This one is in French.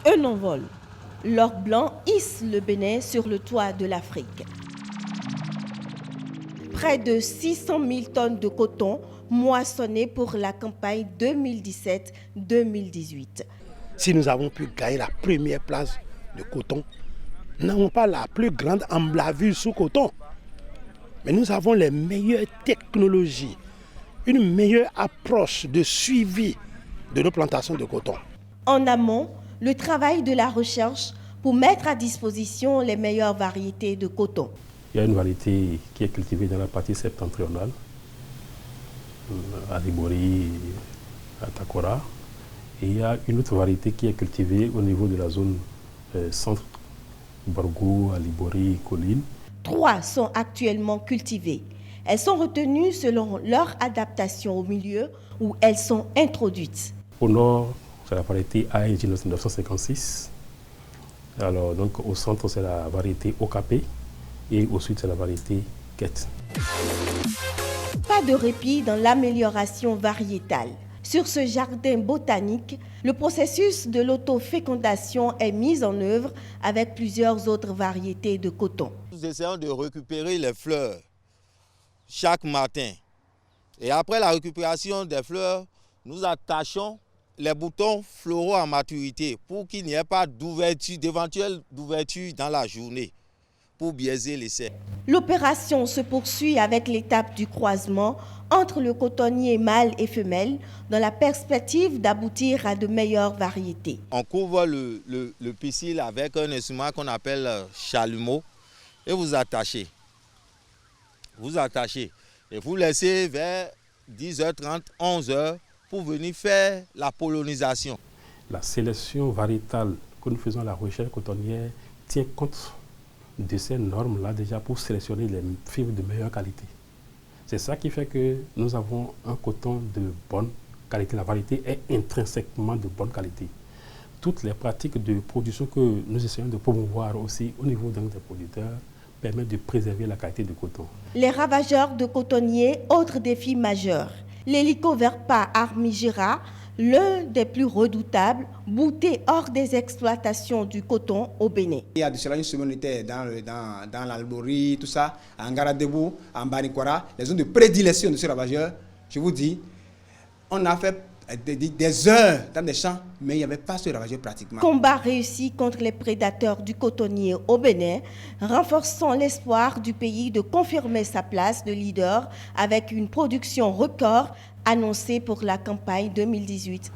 Un envol. L'or blanc hisse le Bénin sur le toit de l'Afrique. Près de 600 000 tonnes de coton moissonnées pour la campagne 2017-2018. Si nous avons pu gagner la première place de coton, nous n'avons pas la plus grande emblavure sous coton, mais nous avons les meilleures technologies, une meilleure approche de suivi de nos plantations de coton. En amont, le travail de la recherche pour mettre à disposition les meilleures variétés de coton. Il y a une variété qui est cultivée dans la partie septentrionale, à Libori, à Takora. Et il y a une autre variété qui est cultivée au niveau de la zone centre, Bargou, à Libori, Colline. 3 sont actuellement cultivées. Elles sont retenues selon leur adaptation au milieu où elles sont introduites. Au nord, c'est la variété ANG 956. Alors, donc, au centre, c'est la variété Okapé. Et au sud, c'est la variété Quête. Pas de répit dans l'amélioration variétale. Sur ce jardin botanique, le processus de l'autofécondation est mis en œuvre avec plusieurs autres variétés de coton. Nous essayons de récupérer les fleurs chaque matin. Et après la récupération des fleurs, nous attachons les boutons floraux à maturité pour qu'il n'y ait pas d'éventuelle ouverture dans la journée pour biaiser l'essai. L'opération se poursuit avec l'étape du croisement entre le cotonnier mâle et femelle dans la perspective d'aboutir à de meilleures variétés. On couvre le pistil avec un instrument qu'on appelle chalumeau et vous attachez. Vous attachez et vous laissez vers 10h30, 11h pour venir faire la pollinisation. La sélection variétale que nous faisons à la recherche cotonnière tient compte de ces normes-là déjà pour sélectionner les fibres de meilleure qualité. C'est ça qui fait que nous avons un coton de bonne qualité. La variété est intrinsèquement de bonne qualité. Toutes les pratiques de production que nous essayons de promouvoir aussi au niveau des producteurs permettent de préserver la qualité du coton. Les ravageurs de cotonniers, autre défi majeur. L'hélicoverpa armigera, l'un des plus redoutables, bouté hors des exploitations du coton au Bénin. Il y a de cela une semaine, on était dans l'Albori, tout ça, à Ngaradebou, à Mbanikwara, les zones de prédilection de ces ravageurs. Je vous dis, on a fait des heures dans des champs, mais il n'y avait pas ce ravageur pratiquement. Combat réussi contre les prédateurs du cotonnier au Bénin, renforçant l'espoir du pays de confirmer sa place de leader avec une production record annoncée pour la campagne 2018-2019.